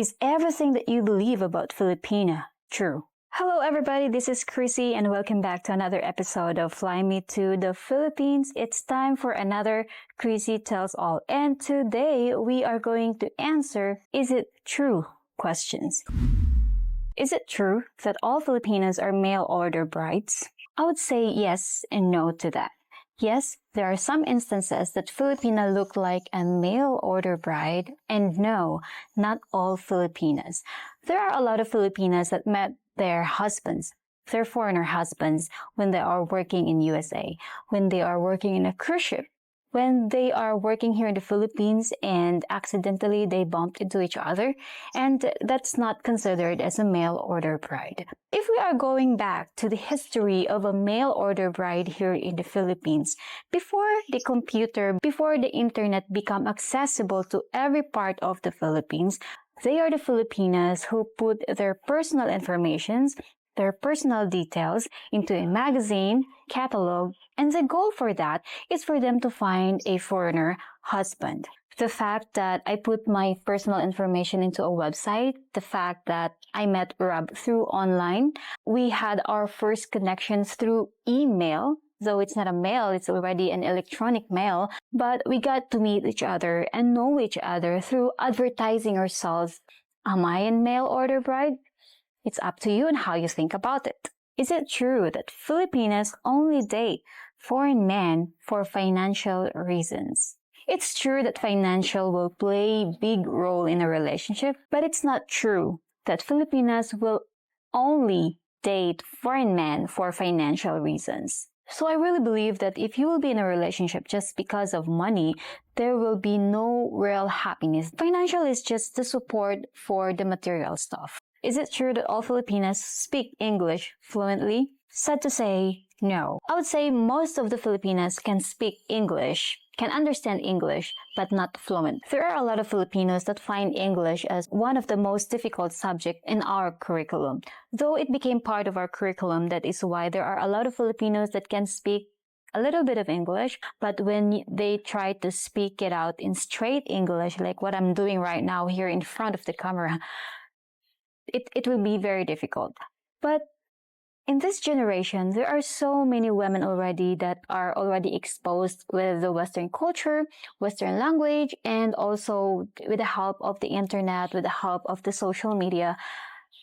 Is everything that you believe about Filipina true? Hello everybody, this is Chrissy and welcome back to another episode of Fly Me to the Philippines. It's time for another Chrissy Tells All. And today we are going to answer, is it true questions. Is it true that all Filipinas are mail order brides? I would say yes and no to that. Yes, there are some instances that Filipina look like a mail order bride, and no, not all Filipinas. There are a lot of Filipinas that met their husbands, their foreigner husbands, when they are working in USA, when they are working in a cruise ship, when they are working here in the Philippines and accidentally they bumped into each other, and that's not considered as a mail order bride. If we are going back to the history of a mail order bride here in the Philippines, before the computer, before the internet become accessible to every part of the Philippines, they are the Filipinas who put their personal informations, their personal details into a magazine, catalog, and the goal for that is for them to find a foreigner husband. The fact that I put my personal information into a website, the fact that I met Rob through online, we had our first connections through email, though it's not a mail, it's already an electronic mail, but we got to meet each other and know each other through advertising ourselves. Am I a mail order bride? It's up to you and how you think about it. Is it true that Filipinas only date foreign men for financial reasons? It's true that financial will play a big role in a relationship, but it's not true that Filipinas will only date foreign men for financial reasons. So I really believe that if you will be in a relationship just because of money, there will be no real happiness. Financial is just the support for the material stuff. Is it true that all Filipinas speak English fluently? Sad to say, no. I would say most of the Filipinas can speak English, can understand English, but not fluent. There are a lot of Filipinos that find English as one of the most difficult subjects in our curriculum. Though it became part of our curriculum, that is why there are a lot of Filipinos that can speak a little bit of English, but when they try to speak it out in straight English, like what I'm doing right now here in front of the camera, it will be very difficult. But in this generation, there are so many women already that are already exposed with the Western culture, Western language, and also with the help of the internet, with the help of the social media,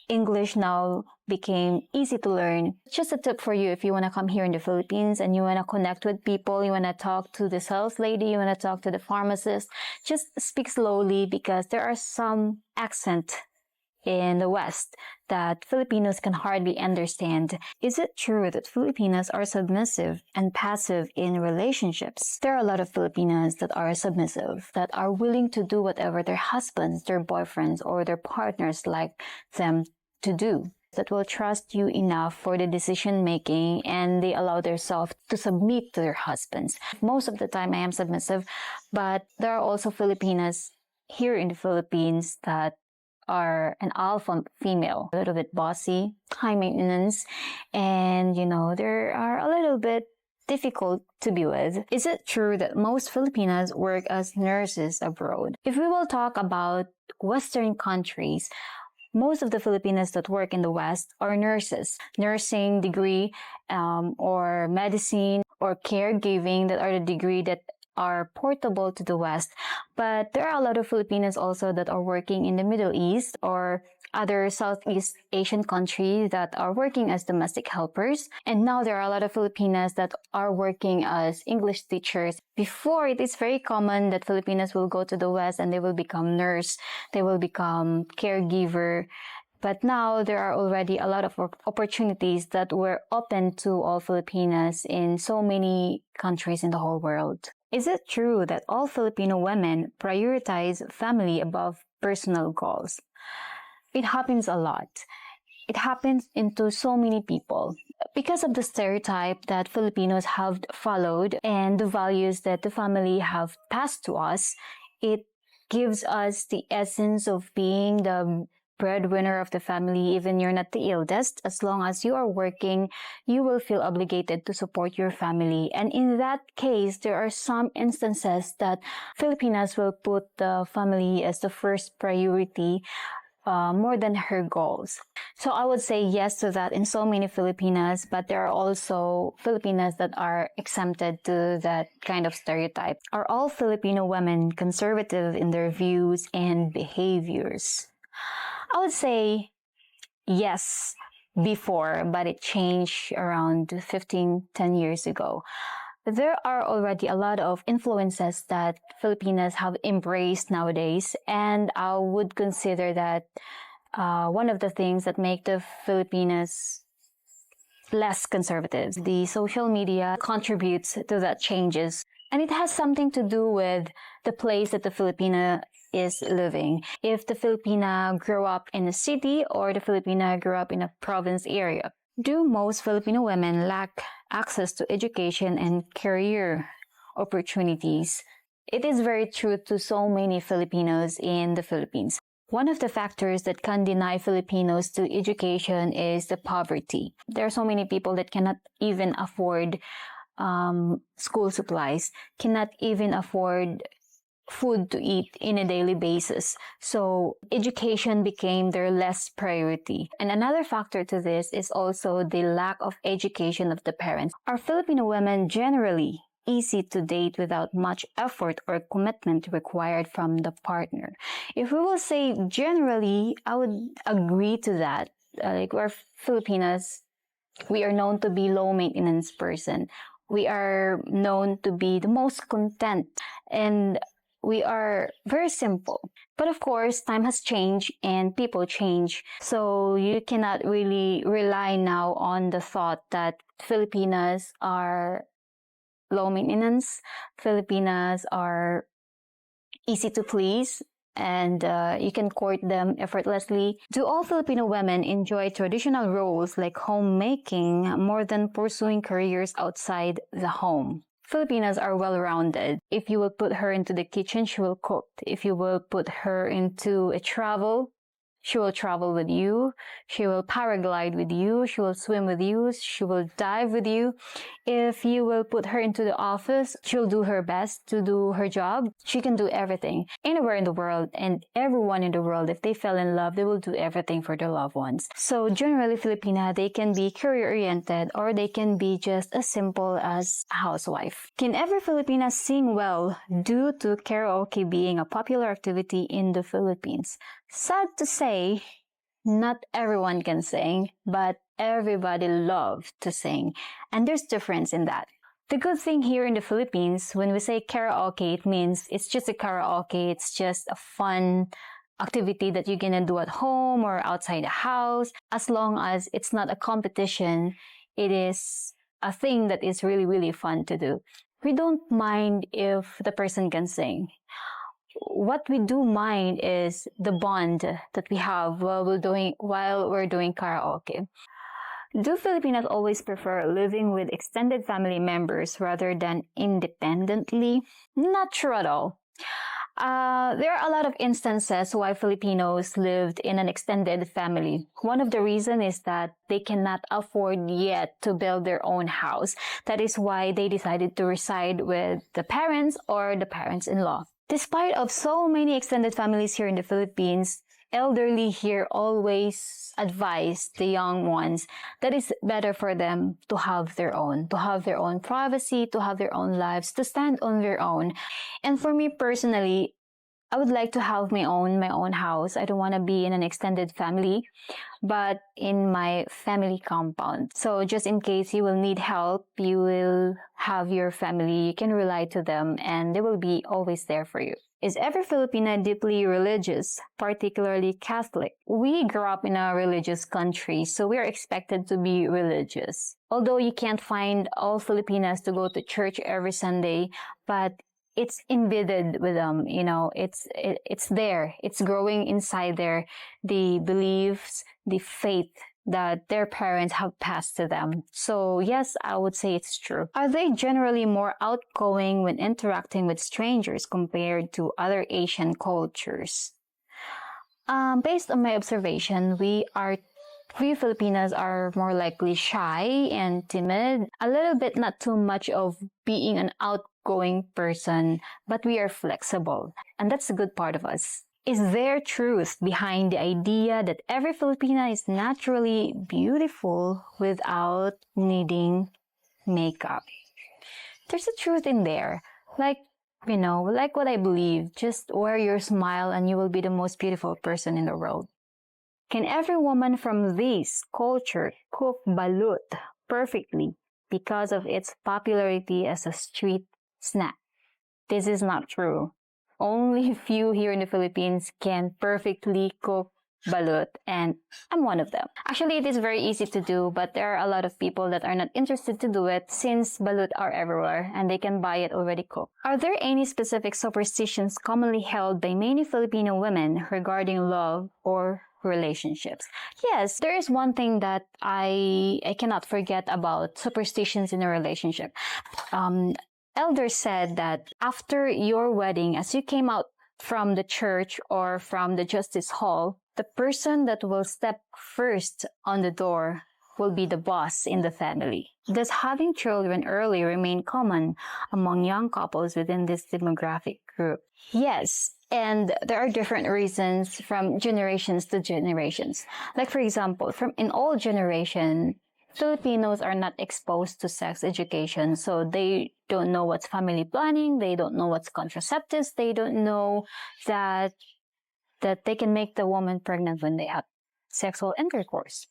English now became easy to learn. Just a tip for you if you want to come here in the Philippines and you want to connect with people, you want to talk to the sales lady, you want to talk to the pharmacist, just speak slowly because there are some accent in the West that Filipinos can hardly understand. Is it true that Filipinas are submissive and passive in relationships? There are a lot of Filipinas that are submissive, that are willing to do whatever their husbands, their boyfriends, or their partners like them to do, that will trust you enough for the decision making and they allow themselves to submit to their husbands. Most of the time I am submissive, but there are also Filipinas here in the Philippines that are an alpha female, a little bit bossy, high maintenance, and they are a little bit difficult to be with. Is it true that most Filipinas work as nurses abroad? If we will talk about Western countries, most of the Filipinas that work in the West are nurses, nursing degree, or medicine or caregiving, that are the degree that are portable to the West. But there are a lot of Filipinos also that are working in the Middle East or other Southeast Asian countries that are working as domestic helpers. And now there are a lot of Filipinas that are working as English teachers. Before, it is very common that Filipinas will go to the West and they will become nurse, they will become caregiver. But now there are already a lot of opportunities that were open to all Filipinas in so many countries in the whole world. Is it true that all Filipino women prioritize family above personal goals? It happens a lot. It happens into so many people. Because of the stereotype that Filipinos have followed and the values that the family have passed to us, it gives us the essence of being the breadwinner of the family. Even you're not the eldest, as long as you are working, you will feel obligated to support your family. And in that case, there are some instances that Filipinas will put the family as the first priority more than her goals. So I would say yes to that in so many Filipinas, but there are also Filipinas that are exempted to that kind of stereotype. Are all Filipino women conservative in their views and behaviors? I would say yes before, but it changed around 10 years ago. There are already a lot of influences that Filipinas have embraced nowadays, and I would consider that one of the things that make the Filipinas less conservative. The social media contributes to that changes, and it has something to do with the place that the Filipina is living. If the Filipina grew up in a city or the Filipina grew up in a province area. Do most Filipino women lack access to education and career opportunities? It is very true to so many Filipinos in the Philippines. One of the factors that can deny Filipinos to education is the poverty. There are so many people that cannot even afford school supplies, cannot even afford food to eat in a daily basis. So education became their less priority. And another factor to this is also the lack of education of the parents. Are Filipino women generally easy to date without much effort or commitment required from the partner? If we will say generally, I would agree to that. Like we're Filipinas, we are known to be low maintenance person. We are known to be the most content, and we are very simple. But of course, time has changed and people change. So you cannot really rely now on the thought that Filipinas are low maintenance, Filipinas are easy to please, and you can court them effortlessly. Do all Filipino women enjoy traditional roles like homemaking more than pursuing careers outside the home? Filipinas are well-rounded. If you will put her into the kitchen, she will cook. If you will put her into a travel, she will travel with you. She will paraglide with you. She will swim with you. She will dive with you. If you will put her into the office, she'll do her best to do her job. She can do everything. Anywhere in the world and everyone in the world, if they fell in love, they will do everything for their loved ones. So generally, Filipina, they can be career-oriented or they can be just as simple as a housewife. Can every Filipina sing well due to karaoke being a popular activity in the Philippines? Sad to say, not everyone can sing, but everybody loves to sing. And there's difference in that. The good thing here in the Philippines, when we say karaoke, it means it's just a karaoke. It's just a fun activity that you're gonna do at home or outside the house. As long as it's not a competition, it is a thing that is really, really fun to do. We don't mind if the person can sing. What we do mind is the bond that we have while we're doing karaoke. Do Filipinos always prefer living with extended family members rather than independently? Not true at all. There are a lot of instances why Filipinos lived in an extended family. One of the reasons is that they cannot afford yet to build their own house. That is why they decided to reside with the parents or the parents-in-law. Despite of so many extended families here in the Philippines, elderly here always advise the young ones that it's better for them to have their own privacy, to have their own lives, to stand on their own. And for me personally, I would like to have my own house. I don't want to be in an extended family, but in my family compound. So just in case you will need help, you will have your family, you can rely to them, and they will be always there for you. Is every Filipina deeply religious, particularly Catholic? We grew up in a religious country, so we are expected to be religious. Although you can't find all Filipinas to go to church every Sunday, but it's embedded with them, it's there. It's growing inside there, the beliefs, the faith that their parents have passed to them. So yes, I would say it's true. Are they generally more outgoing when interacting with strangers compared to other Asian cultures? Based on my observation, we Filipinas are more likely shy and timid. A little bit, not too much of being an outgoing person, but we are flexible. And that's the good part of us. Is there truth behind the idea that every Filipina is naturally beautiful without needing makeup? There's a truth in there. Like what I believe, just wear your smile and you will be the most beautiful person in the world. Can every woman from this culture cook balut perfectly because of its popularity as a street snack? This is not true. Only few here in the Philippines can perfectly cook balut, and I'm one of them. Actually, it is very easy to do, but there are a lot of people that are not interested to do it since balut are everywhere and they can buy it already cooked. Are there any specific superstitions commonly held by many Filipino women regarding love or relationships? Yes, there is one thing that I cannot forget about superstitions in a relationship. Elders said that after your wedding, as you came out from the church or from the justice hall, the person that will step first on the door will be the boss in the family. Does having children early remain common among young couples within this demographic group? Yes, and there are different reasons from generations to generations. Like for example, from an old generation, Filipinos are not exposed to sex education, so they don't know what's family planning, they don't know what's contraceptives, they don't know that they can make the woman pregnant when they have sexual intercourse.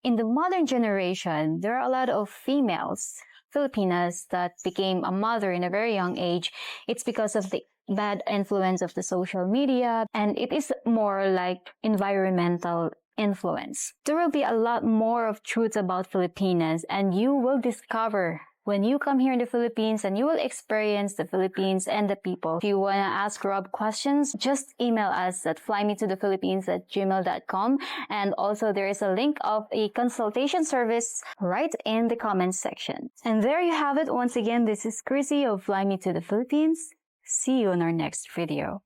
In the modern generation, there are a lot of females, Filipinas, that became a mother in a very young age. It's because of the bad influence of the social media, and it is more like environmental influence. There will be a lot more of truths about Filipinas, and you will discover when you come here in the Philippines, and you will experience the Philippines and the people. If you want to ask Rob questions, just email us at flymetothephilippines@gmail.com. And also there is a link of a consultation service right in the comments section. And there you have it. Once again, this is Chrissy of Fly Me to the Philippines. See you in our next video.